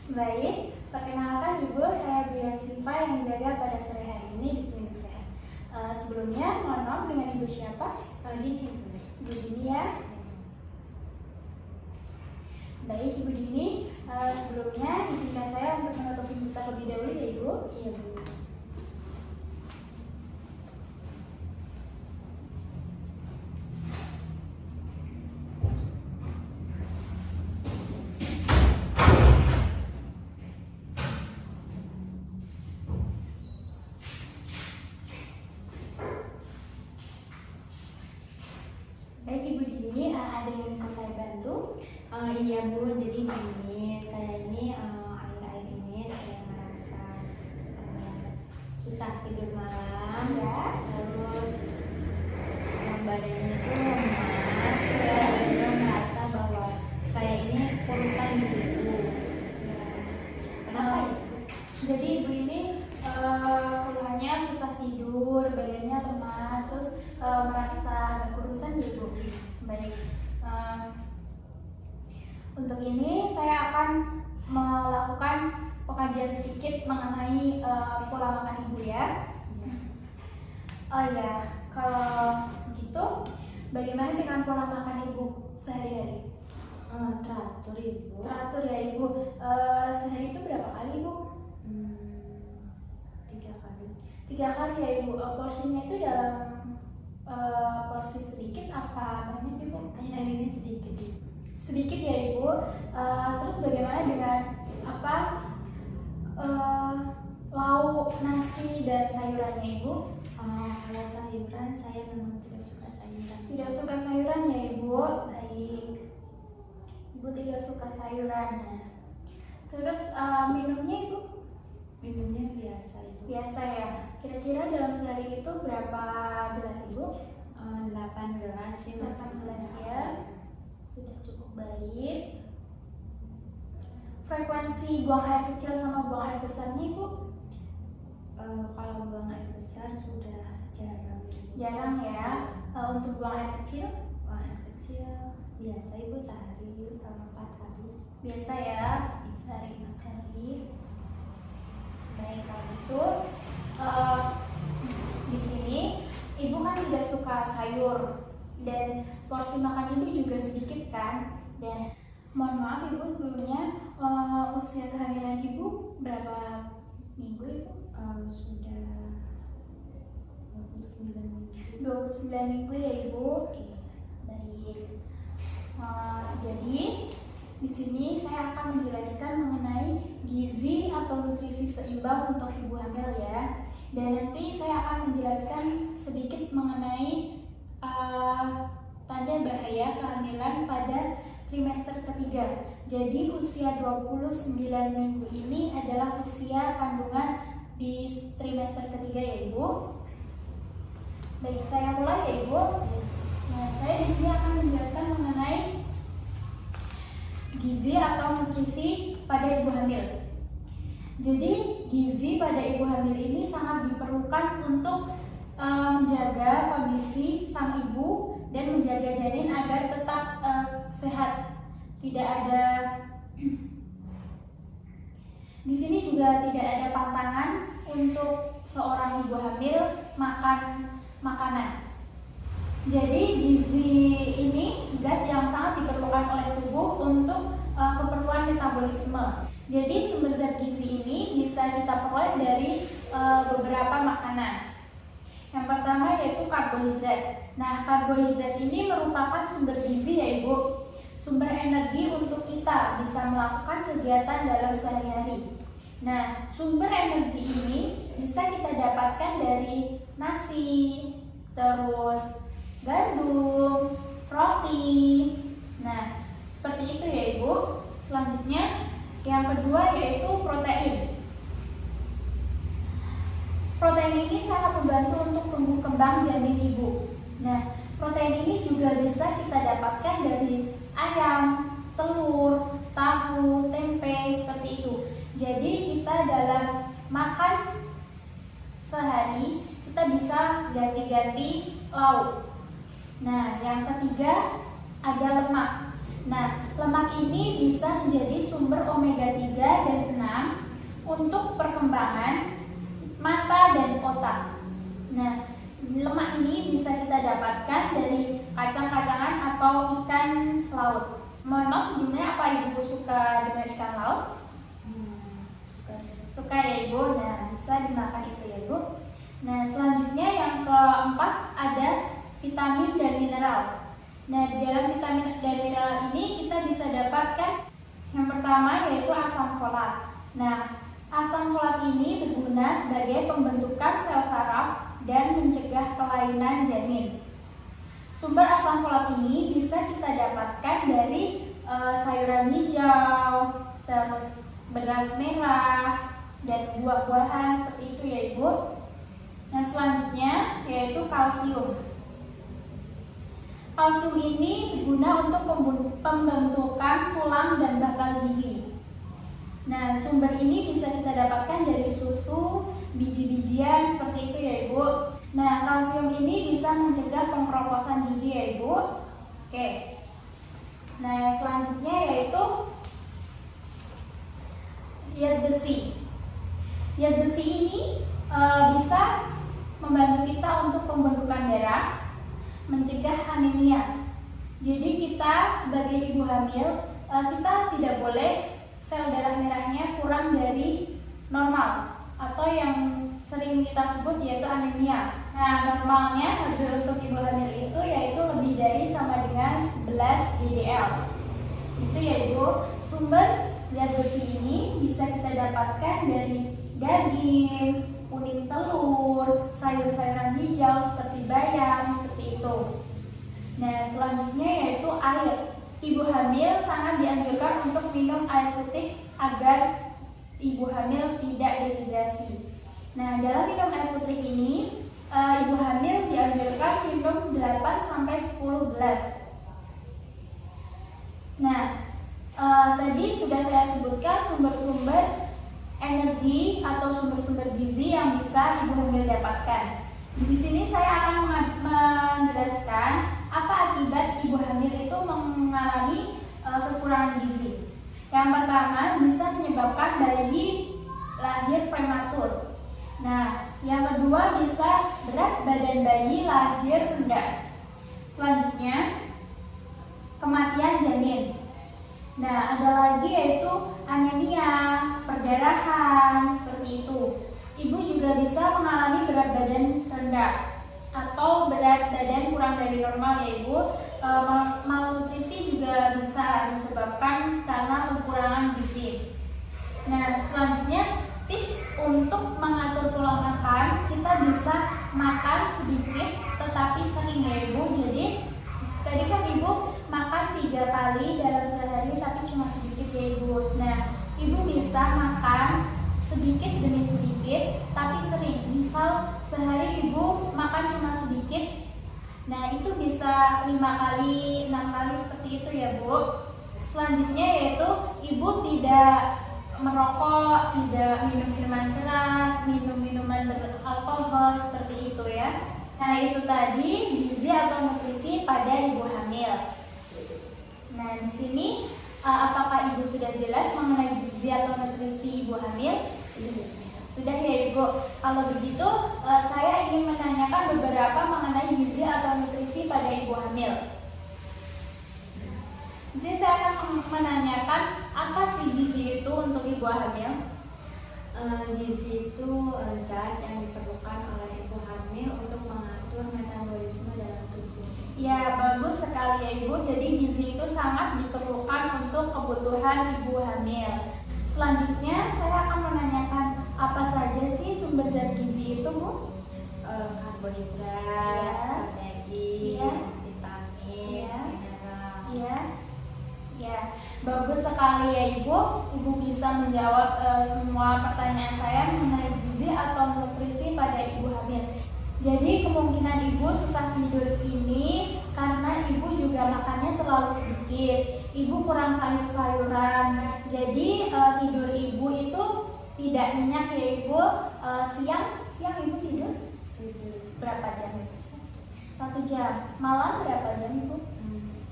Baik, perkenalkan Ibu, saya Bian Siva yang jaga pada sore hari ini di Klinik Sehat. Sebelumnya, mohon maaf dengan Ibu siapa? Dini, Ibu Dini ya. Baik, Ibu Dini, sebelumnya izinkan saya untuk menutup kita lebih dahulu ya Ibu. Iya Bu. Baik Ibu Dini, ada yang bisa saya bantu? Iya Bu, jadi gini, saya ini akhir-akhir ini saya merasa susah tidur malam ya, terus badannya itu lemas, saya merasa bahwa saya ini kurusan gitu. Ya, kenapa ya? Jadi Ibu ini keluhannya susah tidur, badannya lemas, terus merasa agak kurusan gitu. Baik. Untuk ini saya akan melakukan pengkajian sedikit mengenai pola makan Ibu ya. Oh ya, kalau gitu bagaimana dengan pola makan Ibu sehari-hari? Teratur Ibu. Teratur ya Ibu. Sehari itu berapa kali Ibu? 3 kali. 3 kali ya Ibu. Porsinya itu dalam porsi sedikit apa banyak Ibu? Akhir-akhir ini sedikit Ibu. Sedikit ya Ibu. Terus bagaimana dengan lauk, nasi dan sayurannya Ibu? Kalau sayuran saya memang tidak suka sayuran. Tidak suka sayuran ya Ibu. Baik. Ibu tidak suka sayuran. Terus minumnya Ibu? Minumnya biasa Ibu. Biasa ya. Kira-kira dalam sehari itu berapa gelas Ibu? 8 gelas sih. 8 gelas ya. Sudah cukup baik. Frekuensi buang air kecil sama buang air besarnya Ibu? Kalau buang air besar sudah jarang. Jarang ya. Untuk buang air kecil? Buang air kecil biasa Ibu sehari 4 kali. Biasa ya, sehari 4 kali. Baik, kalau gitu di sini Ibu kan tidak suka sayur dan porsi makan Ibu juga sedikit kan. Dan mohon maaf Ibu sebelumnya, usia kehamilan Ibu berapa minggu Ibu? Sudah 29 minggu. 29 minggu ya Ibu. Baik. Jadi di sini saya akan menjelaskan mengenai gizi atau nutrisi seimbang untuk ibu hamil ya. Dan nanti saya akan menjelaskan sedikit mengenai tanda bahaya kehamilan pada trimester ketiga. Jadi usia 29 minggu ini adalah usia kandungan di trimester ketiga ya Ibu. Baik, saya mulai ya Ibu. Nah, saya di sini akan menjelaskan mengenai gizi atau nutrisi pada ibu hamil. Jadi gizi pada ibu hamil ini sangat diperlukan untuk menjaga kondisi sang ibu dan menjaga janin agar tetap sehat. Tidak ada di sini juga tidak ada pantangan untuk seorang ibu hamil makan makanan. Jadi gizi ini zat yang sangat diperlukan oleh tubuh untuk keperluan metabolisme. Jadi sumber zat gizi ini bisa kita peroleh dari beberapa makanan. Yang pertama yaitu karbohidrat. Nah, karbohidrat ini merupakan sumber gizi ya Ibu. Sumber energi untuk kita bisa melakukan kegiatan dalam sehari-hari. Nah, sumber energi ini bisa kita dapatkan dari nasi, terus gandum, roti. Nah, seperti itu ya Ibu. Selanjutnya, yang kedua yaitu protein. Protein ini sangat membantu untuk tumbuh kembang janin ibu. Nah, protein ini juga bisa kita dapatkan dari ayam, telur, tahu, tempe, seperti itu. Jadi kita dalam makan sehari kita bisa ganti-ganti lauk. Nah, yang ketiga ada lemak. Nah, lemak ini bisa menjadi sumber omega 3 dan 6 untuk perkembangan mata dan otak. Nah, lemak ini bisa kita dapatkan dari kacang-kacangan atau ikan laut. Mohon maaf sebelumnya, apa Ibu suka dengan ikan laut? Suka ya Ibu? Nah, bisa dimakan itu ya Ibu. Nah, selanjutnya yang keempat ada vitamin dan mineral. Nah, di dalam vitamin dan mineral ini kita bisa dapatkan yang pertama yaitu asam folat. Nah, asam folat ini berguna sebagai pembentukan sel saraf dan mencegah kelainan janin. Sumber asam folat ini bisa kita dapatkan dari sayuran hijau, terus beras merah, dan buah-buahan seperti itu ya Ibu. Nah, selanjutnya yaitu kalsium. Kalsium ini berguna untuk pembentukan tulang dan batang gigi. Nah, sumber ini bisa kita dapatkan dari susu, biji-bijian seperti itu ya Ibu. Nah, kalsium ini bisa mencegah pengkeroposan gigi ya Ibu. Oke. Nah, yang selanjutnya yaitu iat besi. Iat besi ini bisa membantu kita untuk pembentukan darah, mencegah anemia. Jadi kita sebagai ibu hamil, kita tidak boleh sel darah merahnya kurang dari normal atau yang sering kita sebut yaitu anemia. Nah, normalnya HB untuk ibu hamil itu yaitu lebih dari sama dengan 11 ddl. Itu ya Ibu. Sumber zat besi ini bisa kita dapatkan dari daging, kuning telur, sayur-sayuran hijau seperti bayam, seperti itu. Nah, selanjutnya yaitu air. Ibu hamil sangat dianjurkan untuk minum air putih agar ibu hamil tidak dehidrasi. Nah, dalam minum air putih ini, ibu hamil dianjurkan minum 8-10 gelas. Nah, tadi sudah saya sebutkan sumber-sumber energi atau sumber-sumber gizi yang bisa ibu hamil dapatkan. Di sini saya akan menjelaskan apa akibat ibu hamil itu mengalami kekurangan gizi. Yang pertama bisa menyebabkan bayi lahir prematur. Nah, yang kedua bisa berat badan bayi lahir rendah. Selanjutnya kematian janin. Nah, ada lagi yaitu anemia, perdarahan, seperti itu. Ibu juga bisa mengalami berat badan rendah atau berat badan kurang dari normal ya Ibu. Malnutrisi juga bisa disebabkan karena kekurangan gizi. Nah, selanjutnya tips untuk mengatur pola makan, kita bisa makan sedikit tetapi sering ya Ibu. Jadi tadi kan Ibu makan 3 kali dalam sehari tapi cuma sedikit ya Ibu. Nah, Ibu bisa makan sedikit demi sedikit tapi sering. Misal sehari Ibu makan cuma sedikit, nah itu bisa 5 kali, 6 kali seperti itu ya Bu. Selanjutnya yaitu Ibu tidak merokok, tidak minum minuman keras, minum minuman beralkohol seperti itu ya. Nah, itu tadi gizi atau nutrisi pada ibu hamil. Nah, di sini apakah Ibu sudah jelas mengenai gizi atau nutrisi ibu hamil? Sudah ya Ibu. Kalau begitu, saya ingin menanyakan beberapa mengenai gizi atau nutrisi pada ibu hamil. Di sini saya akan menanyakan apa sih gizi itu untuk ibu hamil? Gizi itu zat yang diperlukan oleh ibu hamil untuk mengatur metabolisme dalam tubuh. Ya, bagus sekali ya Ibu. Jadi gizi itu sangat diperlukan untuk kebutuhan ibu hamil. Selanjutnya saya akan menanyakan apa saja sih sumber zat gizi itu Bu? Karbohidrat, daging, vitamin, Ya. mineral. Iya. Ya, bagus sekali ya Ibu. Ibu bisa menjawab semua pertanyaan saya mengenai gizi atau nutrisi pada ibu hamil. Jadi kemungkinan Ibu susah tidur ini karena Ibu juga makannya terlalu sedikit. Ibu kurang sayur-sayuran. Jadi tidur Ibu itu tidak nyenyak ya Ibu. Siang Ibu tidur berapa jam? 1 jam. Malam berapa jam Ibu?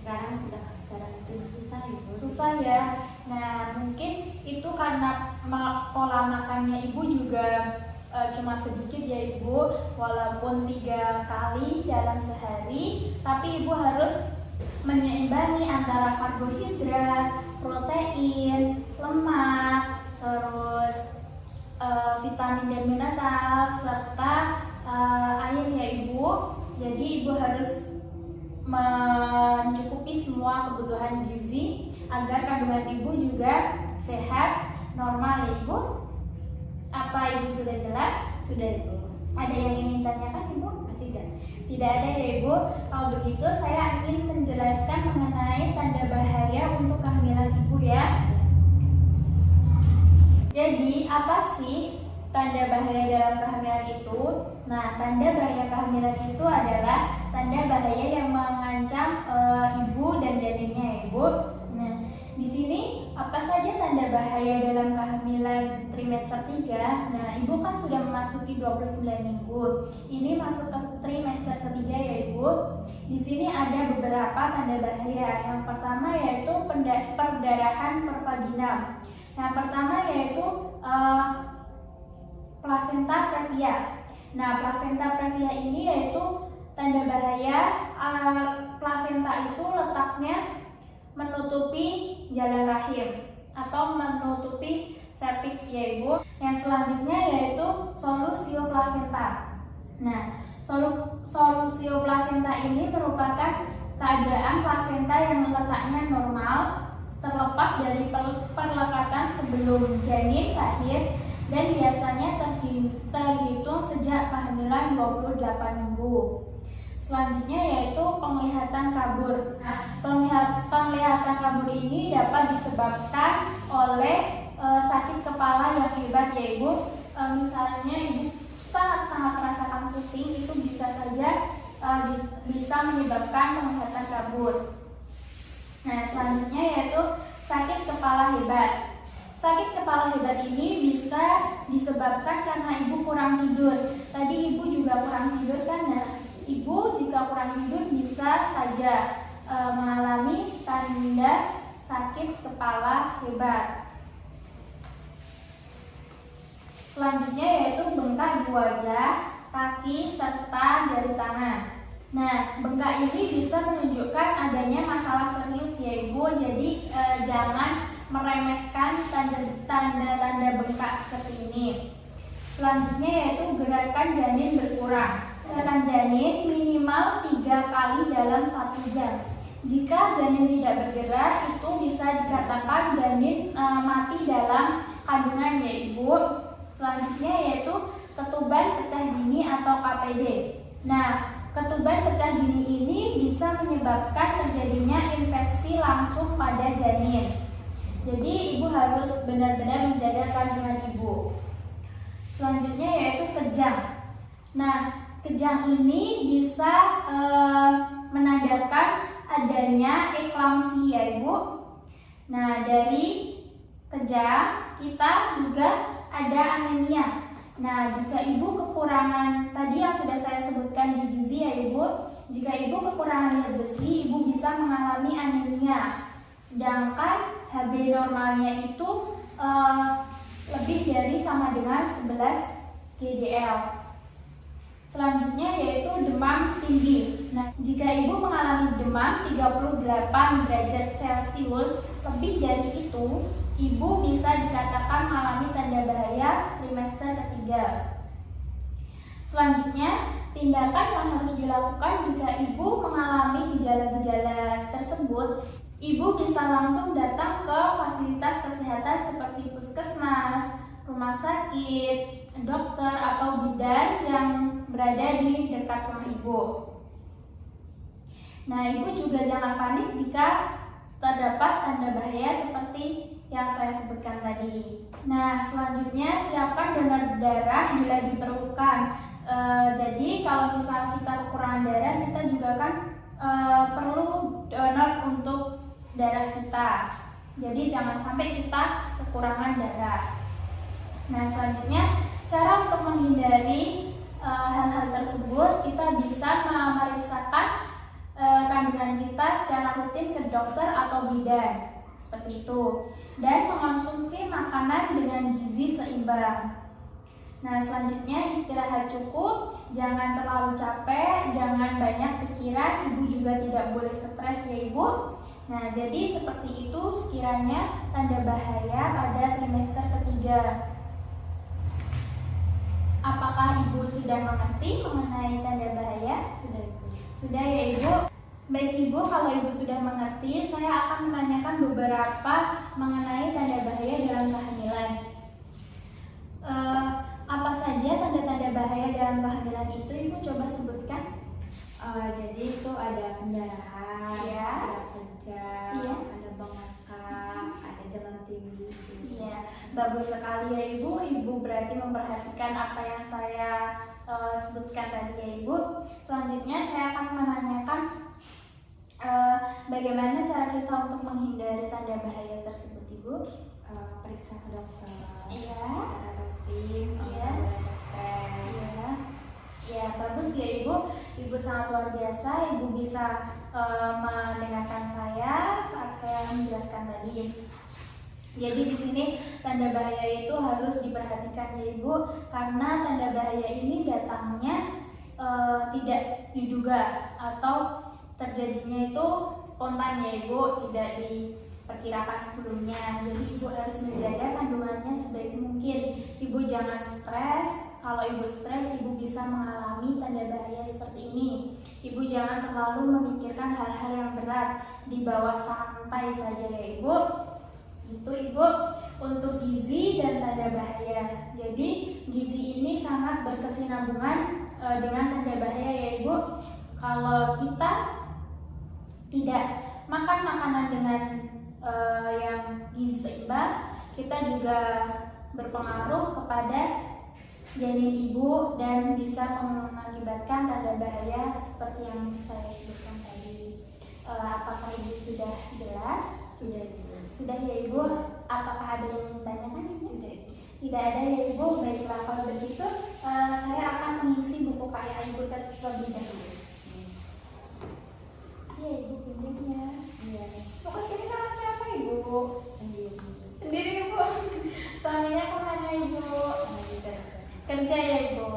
Sekarang sudah sekarang itu susah Ibu. Susah ya. Nah, mungkin itu karena pola makannya Ibu juga cuma sedikit ya Ibu, walaupun 3 kali dalam sehari, tapi Ibu harus menyeimbangi antara karbohidrat, protein, lemak, terus vitamin dan mineral, serta air ya Ibu. Jadi Ibu harus mencukupi semua kebutuhan gizi agar kandungan Ibu juga sehat, normal ya Ibu. Apa Ibu sudah jelas? Sudah Ibu. Ada yang ingin tanyakan Ibu? Tidak. Tidak ada ya Ibu. Kalau begitu saya ingin menjelaskan mengenai tanda bahaya untuk kehamilan Ibu ya. Jadi apa sih tanda bahaya dalam kehamilan itu? Nah, tanda bahaya kehamilan itu adalah tanda bahaya yang mengancam ibu dan janinnya ya Ibu. Nah, di sini apa saja tanda bahaya dalam kehamilan trimester 3? Nah, Ibu kan sudah memasuki 29 minggu. Ini masuk ke trimester ketiga ya Ibu. Di sini ada beberapa tanda bahaya. Yang pertama yaitu perdarahan pervaginam. Yang pertama yaitu plasenta previa. Nah, plasenta previa ini yaitu tanda bahaya plasenta itu letaknya menutupi jalan rahim atau menutupi serviks ya Ibu. Yang selanjutnya yaitu solusio plasenta. Nah, solusio plasenta ini merupakan keadaan plasenta yang letaknya normal terlepas dari perlekatan sebelum janin lahir dan biasanya terhitung sejak kehamilan 28 minggu. Selanjutnya yaitu penglihatan kabur. Nah, penglihatan kabur ini dapat disebabkan oleh sakit kepala yang hebat ya Ibu. Misalnya Ibu sangat-sangat merasakan pusing, itu bisa saja bisa menyebabkan penglihatan kabur. Nah, selanjutnya yaitu sakit kepala hebat. Sakit kepala hebat ini bisa disebabkan karena Ibu kurang tidur. Tadi Ibu juga kurang tidur kan? Nah, Ibu jika kurang tidur bisa saja mengalami tanda sakit kepala hebat. Selanjutnya yaitu bengkak di wajah, kaki, serta jari tangan. Nah, bengkak ini bisa menunjukkan adanya masalah serius ya Ibu. Jadi jangan meremehkan tanda-tanda bengkak seperti ini. Selanjutnya yaitu gerakan janin berkurang. Gerakan janin minimal 3 kali dalam 1 jam. Jika janin tidak bergerak, itu bisa dikatakan janin mati dalam kandungan ya Ibu. Selanjutnya yaitu ketuban pecah dini atau KPD. Nah, ketuban pecah dini ini bisa menyebabkan terjadinya infeksi langsung pada janin. Jadi Ibu harus benar-benar menjaga kandungan Ibu. Selanjutnya yaitu kejang. Nah, kejang ini bisa menandakan adanya eklamsi ya Ibu. Nah, dari kejang kita juga ada anemia. Nah, jika Ibu kekurangan tadi yang sudah saya sebutkan di gizi ya Ibu, jika Ibu kekurangan zat besi, Ibu bisa mengalami anemia. Sedangkan HB normalnya itu lebih dari sama dengan 11 GDL. Selanjutnya yaitu demam tinggi. Nah, jika Ibu mengalami demam 38 derajat Celcius lebih dari itu, Ibu bisa dikatakan mengalami tanda bahaya trimester ketiga. Selanjutnya, tindakan yang harus dilakukan jika Ibu mengalami gejala-gejala tersebut, Ibu bisa langsung datang ke fasilitas kesehatan seperti puskesmas, rumah sakit, dokter atau bidan yang berada di dekat rumah Ibu. Nah, Ibu juga jangan panik jika terdapat tanda bahaya seperti yang saya sebutkan tadi. Nah, selanjutnya siapkan donor darah bila diperlukan. Jadi kalau misal kita kekurangan darah, kita juga kan perlu donor untuk darah kita. Jadi jangan sampai kita kekurangan darah. Nah, selanjutnya cara untuk menghindari hal-hal tersebut, kita bisa memeriksakan kandungan kita secara rutin ke dokter atau bidan, seperti itu. Dan mengonsumsi makanan dengan gizi seimbang. Nah, selanjutnya istirahat cukup, jangan terlalu capek, jangan banyak pikiran, ibu juga tidak boleh stres ya ibu. Nah, jadi seperti itu sekiranya tanda bahaya pada trimester ketiga. Apakah ibu sudah mengerti mengenai tanda bahaya? Sudah ibu. Sudah ya ibu. Baik ibu, kalau ibu sudah mengerti, saya akan menanyakan beberapa mengenai tanda bahaya dalam kehamilan. Apa saja tanda-tanda bahaya dalam kehamilan itu ibu coba sebutkan? Jadi itu ada pendarahan, Iya. ada kejang, Iya. ada bengkak, ada demam tinggi. Iya, bagus sekali ya ibu. Ibu berarti memperhatikan apa yang saya sebutkan tadi ya ibu. Selanjutnya saya akan menanyakan bagaimana cara kita untuk menghindari tanda bahaya tersebut ibu. Periksa ke dokter. Iya. Secara rutin. Iya. Iya. Ya, bagus ya ibu. Ibu sangat luar biasa. Ibu bisa mendengarkan saya saat saya menjelaskan tadi. Jadi di sini tanda bahaya itu harus diperhatikan ya ibu, karena tanda bahaya ini datangnya tidak diduga atau terjadinya itu spontan ya ibu, tidak diperkirakan sebelumnya. Jadi ibu harus menjaga kandungannya sebaik mungkin. Ibu jangan stres. Kalau ibu stres, ibu bisa mengalami tanda bahaya seperti ini. Ibu jangan terlalu memikirkan hal-hal yang berat, dibawa santai saja ya ibu. Itu ibu untuk gizi dan tanda bahaya. Jadi gizi ini sangat berkesinambungan dengan tanda bahaya ya ibu. Kalau kita tidak makan makanan dengan yang gizi seimbang, kita juga berpengaruh kepada janin ibu dan bisa mengakibatkan tanda bahaya seperti yang saya sebutkan tadi. Apakah ibu sudah jelas? Sudah ibu. Sudah ya ibu. Apakah ada yang ingin ditanyakan ibu? Tidak ada ya ibu. Baiklah, kalau begitu saya akan mengisi buku KIA ibu terlebih dahulu. Iya ibu, pinjamnya. Iya. Mau kesini sama siapa ibu? Sendiri. Sendiri ibu. Suaminya kemana ibu? Lagi kerja. Kerja ya ibu.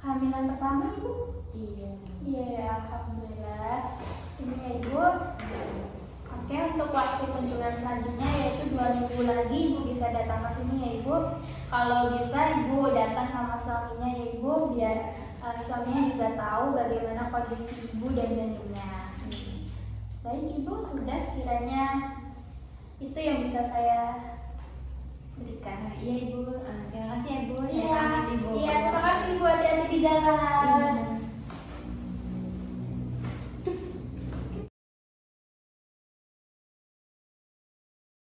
Kehamilan pertama ibu? Iya. Iya, alhamdulillah. Ini ya ibu. Oke, untuk waktu kunjungan selanjutnya yaitu 2 minggu lagi ibu bisa datang ke sini ya ibu. Kalau bisa ibu datang sama suaminya ya ibu, biar suaminya juga tahu bagaimana kondisi ibu dan janinnya. Baik ibu, sudah sekiranya itu yang bisa saya berikan. Iya ibu. Terima kasih ya ibu. Saya Iya, pamit ibu. iya, terima kasih ibu, hati-hati di jalan. Iya.